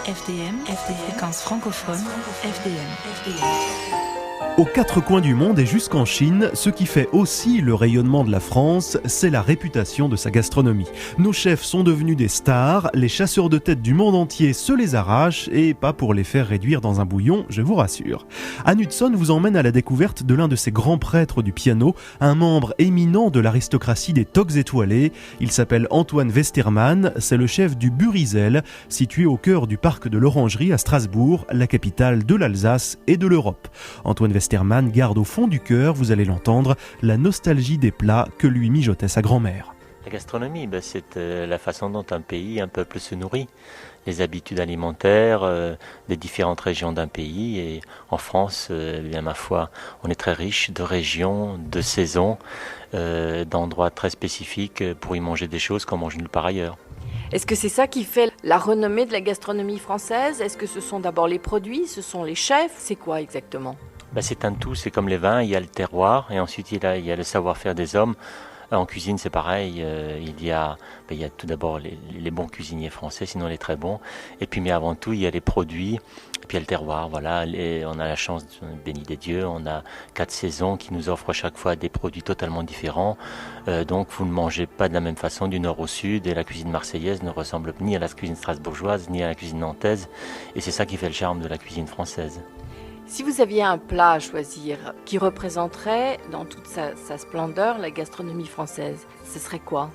FDM, fréquence francophone, FDM. Aux quatre coins du monde et jusqu'en Chine, ce qui fait aussi le rayonnement de la France, c'est la réputation de sa gastronomie. Nos chefs sont devenus des stars, les chasseurs de tête du monde entier se les arrachent, et pas pour les faire réduire dans un bouillon, je vous rassure. Anne Hudson vous emmène à la découverte de l'un de ces grands prêtres du piano, un membre éminent de l'aristocratie des toques étoilés. Il s'appelle Antoine Westermann, c'est le chef du Burizel, situé au cœur du parc de l'Orangerie à Strasbourg, la capitale de l'Alsace et de l'Europe. Antoine Westermann garde au fond du cœur, vous allez l'entendre, la nostalgie des plats que lui mijotait sa grand-mère. La gastronomie, c'est la façon dont un pays, un peuple se nourrit, les habitudes alimentaires des différentes régions d'un pays. Et en France, bien ma foi, on est très riche de régions, de saisons, d'endroits très spécifiques pour y manger des choses qu'on mange nulle part ailleurs. Est-ce que c'est ça qui fait la renommée de la gastronomie française? Est-ce que ce sont d'abord les produits, ce sont les chefs? C'est quoi exactement? C'est un tout, c'est comme les vins, il y a le terroir et ensuite il y a le savoir-faire des hommes. En cuisine c'est pareil, il y a tout d'abord les bons cuisiniers français, sinon les très bons. Et puis mais avant tout il y a les produits, et puis il y a le terroir. Voilà, on a la chance, béni des dieux, on a 4 saisons qui nous offrent chaque fois des produits totalement différents. Donc vous ne mangez pas de la même façon du nord au sud, et la cuisine marseillaise ne ressemble ni à la cuisine strasbourgeoise ni à la cuisine nantaise. Et c'est ça qui fait le charme de la cuisine française. Si vous aviez un plat à choisir qui représenterait dans toute sa splendeur la gastronomie française, ce serait quoi?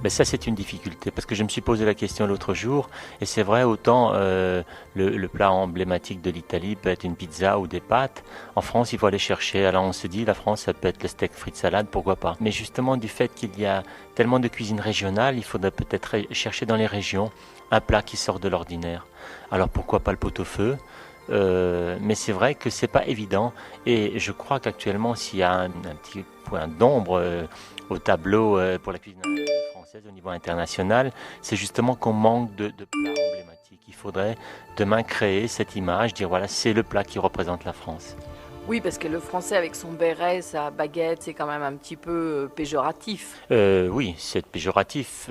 Ça c'est une difficulté parce que je me suis posé la question l'autre jour et c'est vrai, autant le plat emblématique de l'Italie peut être une pizza ou des pâtes. En France il faut aller chercher, alors on se dit la France ça peut être le steak frites salade, pourquoi pas. Mais justement du fait qu'il y a tellement de cuisine régionale, il faudrait peut-être chercher dans les régions un plat qui sort de l'ordinaire. Alors pourquoi pas le pot-au-feu? Mais c'est vrai que c'est pas évident et je crois qu'actuellement s'il y a un petit point d'ombre au tableau pour la cuisine française au niveau international, c'est justement qu'on manque de plats emblématiques. Il faudrait demain créer cette image, dire voilà c'est le plat qui représente la France. Oui, parce que le français avec son béret, sa baguette, c'est quand même un petit peu péjoratif. Oui, c'est péjoratif,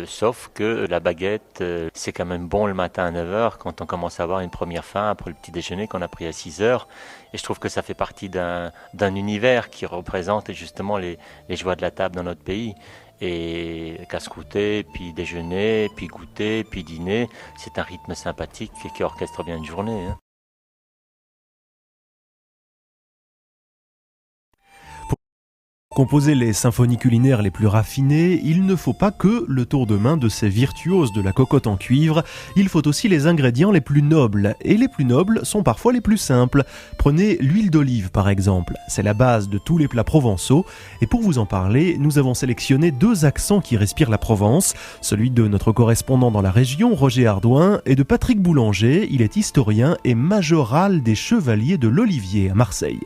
sauf que la baguette, c'est quand même bon le matin à 9h quand on commence à avoir une première faim après le petit déjeuner qu'on a pris à 6h. Et je trouve que ça fait partie d'un univers qui représente justement les joies de la table dans notre pays. Et casse-croûter, puis déjeuner, puis goûter, puis dîner, c'est un rythme sympathique et qui orchestre bien une journée. Pour composer les symphonies culinaires les plus raffinées, il ne faut pas que le tour de main de ces virtuoses de la cocotte en cuivre, il faut aussi les ingrédients les plus nobles, et les plus nobles sont parfois les plus simples. Prenez l'huile d'olive par exemple, c'est la base de tous les plats provençaux, et pour vous en parler, nous avons sélectionné 2 accents qui respirent la Provence, celui de notre correspondant dans la région, Roger Ardouin, et de Patrick Boulanger, il est historien et majoral des Chevaliers de l'Olivier à Marseille.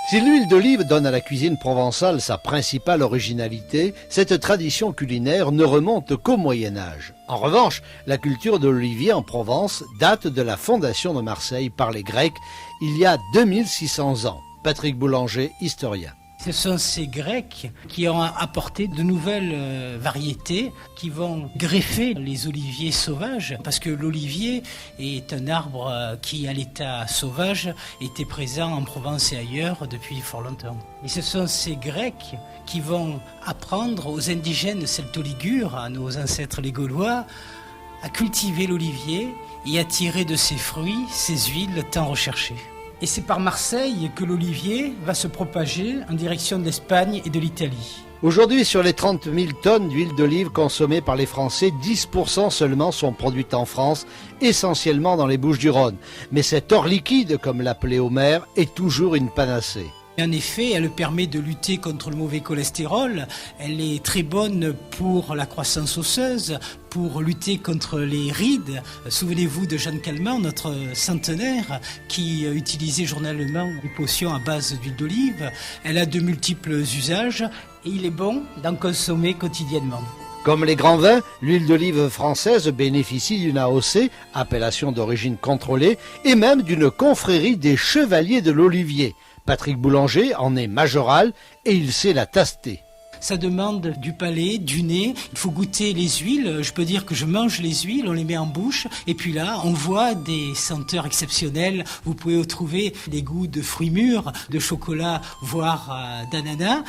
Si l'huile d'olive donne à la cuisine provençale sa principale originalité, cette tradition culinaire ne remonte qu'au Moyen-Âge. En revanche, la culture de l'olivier en Provence date de la fondation de Marseille par les Grecs il y a 2600 ans. Patrick Boulanger, historien. Ce sont ces Grecs qui ont apporté de nouvelles variétés qui vont greffer les oliviers sauvages, parce que l'olivier est un arbre qui, à l'état sauvage, était présent en Provence et ailleurs depuis fort longtemps. Et ce sont ces Grecs qui vont apprendre aux indigènes celto-ligures, à nos ancêtres les Gaulois, à cultiver l'olivier et à tirer de ses fruits ces huiles tant recherchées. Et c'est par Marseille que l'olivier va se propager en direction de l'Espagne et de l'Italie. Aujourd'hui, sur les 30 000 tonnes d'huile d'olive consommées par les Français, 10% seulement sont produites en France, essentiellement dans les Bouches-du-Rhône. Mais cet or liquide, comme l'appelait Homère, est toujours une panacée. En effet, elle permet de lutter contre le mauvais cholestérol, elle est très bonne pour la croissance osseuse, pour lutter contre les rides. Souvenez-vous de Jeanne Calment, notre centenaire, qui utilisait journellement une potion à base d'huile d'olive. Elle a de multiples usages et il est bon d'en consommer quotidiennement. Comme les grands vins, l'huile d'olive française bénéficie d'une AOC, appellation d'origine contrôlée, et même d'une confrérie des Chevaliers de l'Olivier. Patrick Boulanger en est majoral et il sait la taster. Ça demande du palais, du nez. Il faut goûter les huiles. Je peux dire que je mange les huiles, on les met en bouche. Et puis là, on voit des senteurs exceptionnelles. Vous pouvez retrouver des goûts de fruits mûrs, de chocolat, voire d'ananas.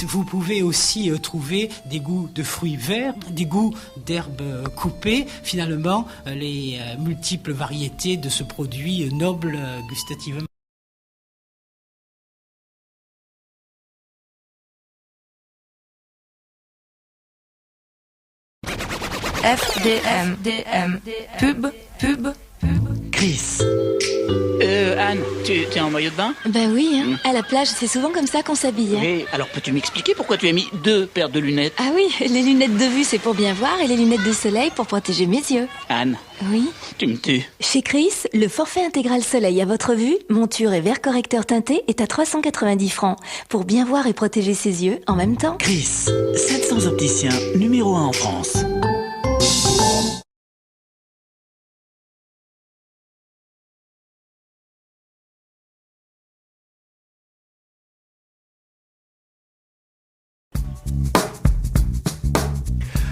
Vous pouvez aussi trouver des goûts de fruits verts, des goûts d'herbes coupées. Finalement, les multiples variétés de ce produit noble gustativement. FDM, pub. Chris. Anne, tu es en maillot de bain? Ben oui, hein. À la plage, c'est souvent comme ça qu'on s'habille. Hein. Oui, alors peux-tu m'expliquer pourquoi tu as mis 2 paires de lunettes? Ah oui, les lunettes de vue, c'est pour bien voir, et les lunettes de soleil pour protéger mes yeux. Anne. Oui. Tu me tues. Chez Chris, le forfait intégral soleil à votre vue, monture et verre correcteur teinté est à 390 francs. Pour bien voir et protéger ses yeux en même temps. Chris, 700 opticiens, numéro 1 en France.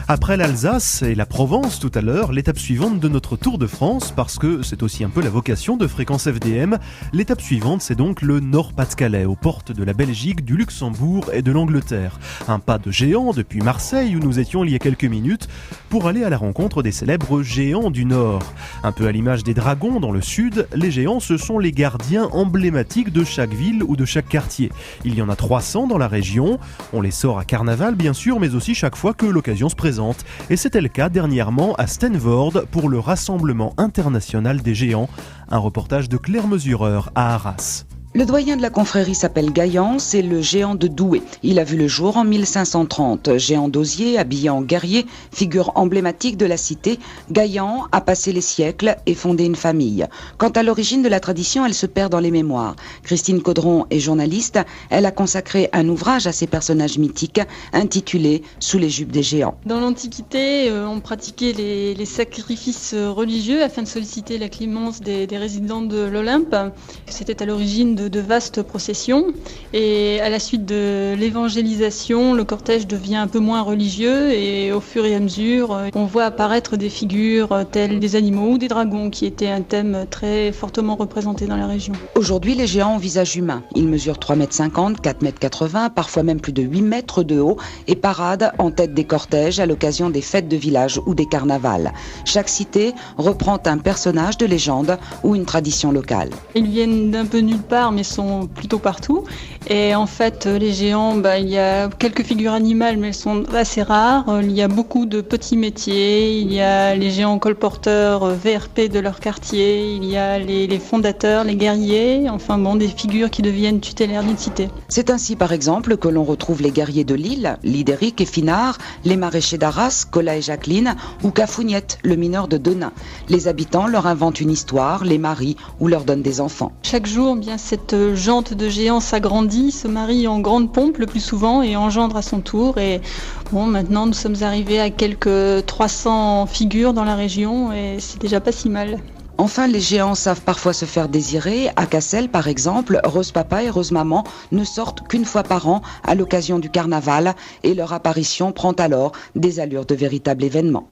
Après l'Alsace et la Provence tout à l'heure, l'étape suivante de notre Tour de France, parce que c'est aussi un peu la vocation de Fréquence FDM, l'étape suivante c'est donc le Nord-Pas-de-Calais, aux portes de la Belgique, du Luxembourg et de l'Angleterre. Un pas de géant depuis Marseille où nous étions il y a quelques minutes, pour aller à la rencontre des célèbres géants du Nord. Un peu à l'image des dragons dans le Sud, les géants ce sont les gardiens emblématiques de chaque ville ou de chaque quartier. Il y en a 300 dans la région, on les sort à Carnaval bien sûr, mais aussi chaque fois que l'occasion se présente. Et c'était le cas dernièrement à Steenvoorde pour le Rassemblement international des géants, un reportage de Claire Mesureur à Arras. Le doyen de la confrérie s'appelle Gaillan, c'est le géant de Douai. Il a vu le jour en 1530. Géant d'osier, habillé en guerrier, figure emblématique de la cité, Gaillan a passé les siècles et fondé une famille. Quant à l'origine de la tradition, elle se perd dans les mémoires. Christine Caudron est journaliste. Elle a consacré un ouvrage à ces personnages mythiques intitulé « Sous les jupes des géants ». Dans l'Antiquité, on pratiquait les sacrifices religieux afin de solliciter la clémence des résidents de l'Olympe. C'était à l'origine de vastes processions et à la suite de l'évangélisation, le cortège devient un peu moins religieux et au fur et à mesure, on voit apparaître des figures telles des animaux ou des dragons qui étaient un thème très fortement représenté dans la région. Aujourd'hui, les géants ont visage humain. Ils mesurent 3,50 m, 4,80 m, parfois même plus de 8 mètres de haut et paradent en tête des cortèges à l'occasion des fêtes de village ou des carnavals. Chaque cité reprend un personnage de légende ou une tradition locale. Ils viennent d'un peu nulle part mais sont plutôt partout. Et en fait, les géants, il y a quelques figures animales, mais elles sont assez rares. Il y a beaucoup de petits métiers. Il y a les géants colporteurs VRP de leur quartier. Il y a les fondateurs, les guerriers. Enfin bon, des figures qui deviennent tutélaires d'une cité. C'est ainsi, par exemple, que l'on retrouve les guerriers de Lille, Lidéric et Finard, les maraîchers d'Arras, Colas et Jacqueline, ou Cafouniette, le mineur de Denain. Les habitants leur inventent une histoire, les marient ou leur donnent des enfants. Chaque jour, bien cette jante de géant s'agrandit, se marie en grande pompe le plus souvent et engendre à son tour. Et bon, maintenant nous sommes arrivés à quelques 300 figures dans la région et c'est déjà pas si mal. Enfin, les géants savent parfois se faire désirer. À Cassel, par exemple, Rose Papa et Rose Maman ne sortent qu'une fois par an à l'occasion du carnaval et leur apparition prend alors des allures de véritable événement.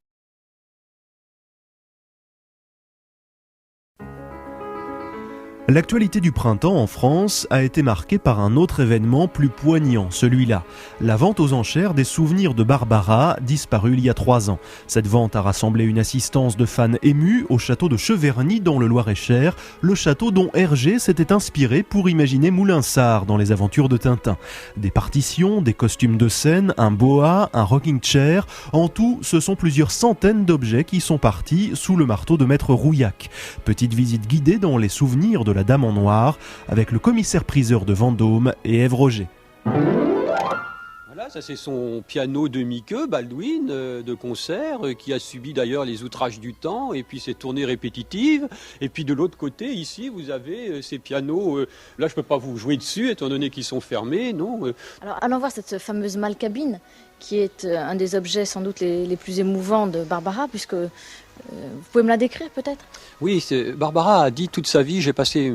L'actualité du printemps en France a été marquée par un autre événement plus poignant, celui-là. La vente aux enchères des souvenirs de Barbara, disparue il y a 3 ans. Cette vente a rassemblé une assistance de fans émus au château de Cheverny dans le Loir-et-Cher, le château dont Hergé s'était inspiré pour imaginer Moulinsart dans les aventures de Tintin. Des partitions, des costumes de scène, un boa, un rocking chair, en tout, ce sont plusieurs centaines d'objets qui sont partis sous le marteau de Maître Rouillac. Petite visite guidée dans les souvenirs de la Dame en Noir, avec le commissaire-priseur de Vendôme et Ève Roger. Voilà, ça c'est son piano demi-queue, Baldwin, de concert, qui a subi d'ailleurs les outrages du temps, et puis ses tournées répétitives. Et puis de l'autre côté, ici, vous avez ces pianos, là je ne peux pas vous jouer dessus, étant donné qu'ils sont fermés, non. Alors allons voir cette fameuse malcabine, qui est un des objets sans doute les plus émouvants de Barbara, puisque Vous pouvez me la décrire peut-être ? Oui, Barbara a dit toute sa vie, j'ai passé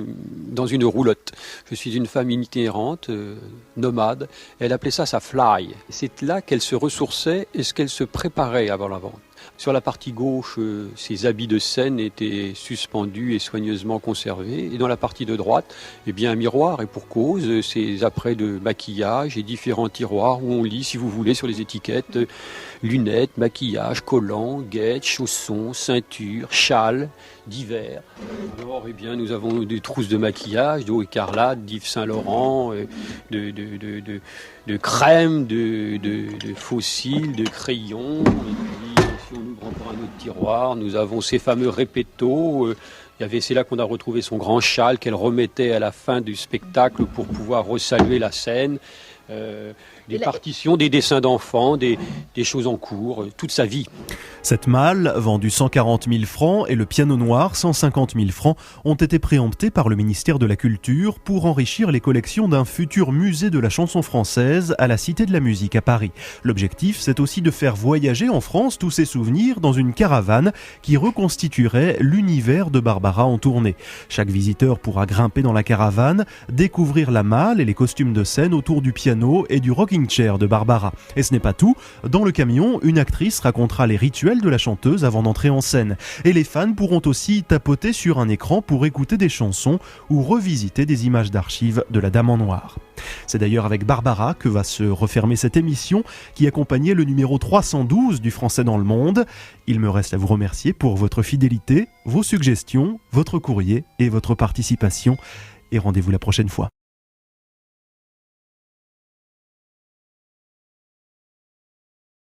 dans une roulotte. Je suis une femme itinérante, nomade. Elle appelait ça sa fly. C'est là qu'elle se ressourçait et ce qu'elle se préparait avant la vente. Sur la partie gauche, ses habits de scène étaient suspendus et soigneusement conservés. Et dans la partie de droite, eh bien, un miroir, et pour cause, ses apprêts de maquillage et différents tiroirs où on lit, si vous voulez, sur les étiquettes, lunettes, maquillage, collants, guettes, chaussons, ceintures, châles, d'hiver. Alors, eh bien, nous avons des trousses de maquillage, d'eau écarlate, d'Yves Saint-Laurent, de crème, de fossiles, de crayons. Si on ouvre encore un autre tiroir, nous avons ces fameux répétos. C'est là qu'on a retrouvé son grand châle qu'elle remettait à la fin du spectacle pour pouvoir resaluer la scène. Des partitions, des dessins d'enfants, des choses en cours, toute sa vie. Cette malle, vendue 140 000 francs, et le piano noir, 150 000 francs, ont été préemptés par le ministère de la Culture pour enrichir les collections d'un futur musée de la chanson française à la Cité de la Musique à Paris. L'objectif, c'est aussi de faire voyager en France tous ces souvenirs dans une caravane qui reconstituerait l'univers de Barbara en tournée. Chaque visiteur pourra grimper dans la caravane, découvrir la malle et les costumes de scène autour du piano et du rocking chair de Barbara. Et ce n'est pas tout. Dans le camion, une actrice racontera les rituels de la chanteuse avant d'entrer en scène. Et les fans pourront aussi tapoter sur un écran pour écouter des chansons ou revisiter des images d'archives de la Dame en Noir. C'est d'ailleurs avec Barbara que va se refermer cette émission qui accompagnait le numéro 312 du Français dans le monde. Il me reste à vous remercier pour votre fidélité, vos suggestions, votre courrier et votre participation. Et rendez-vous la prochaine fois.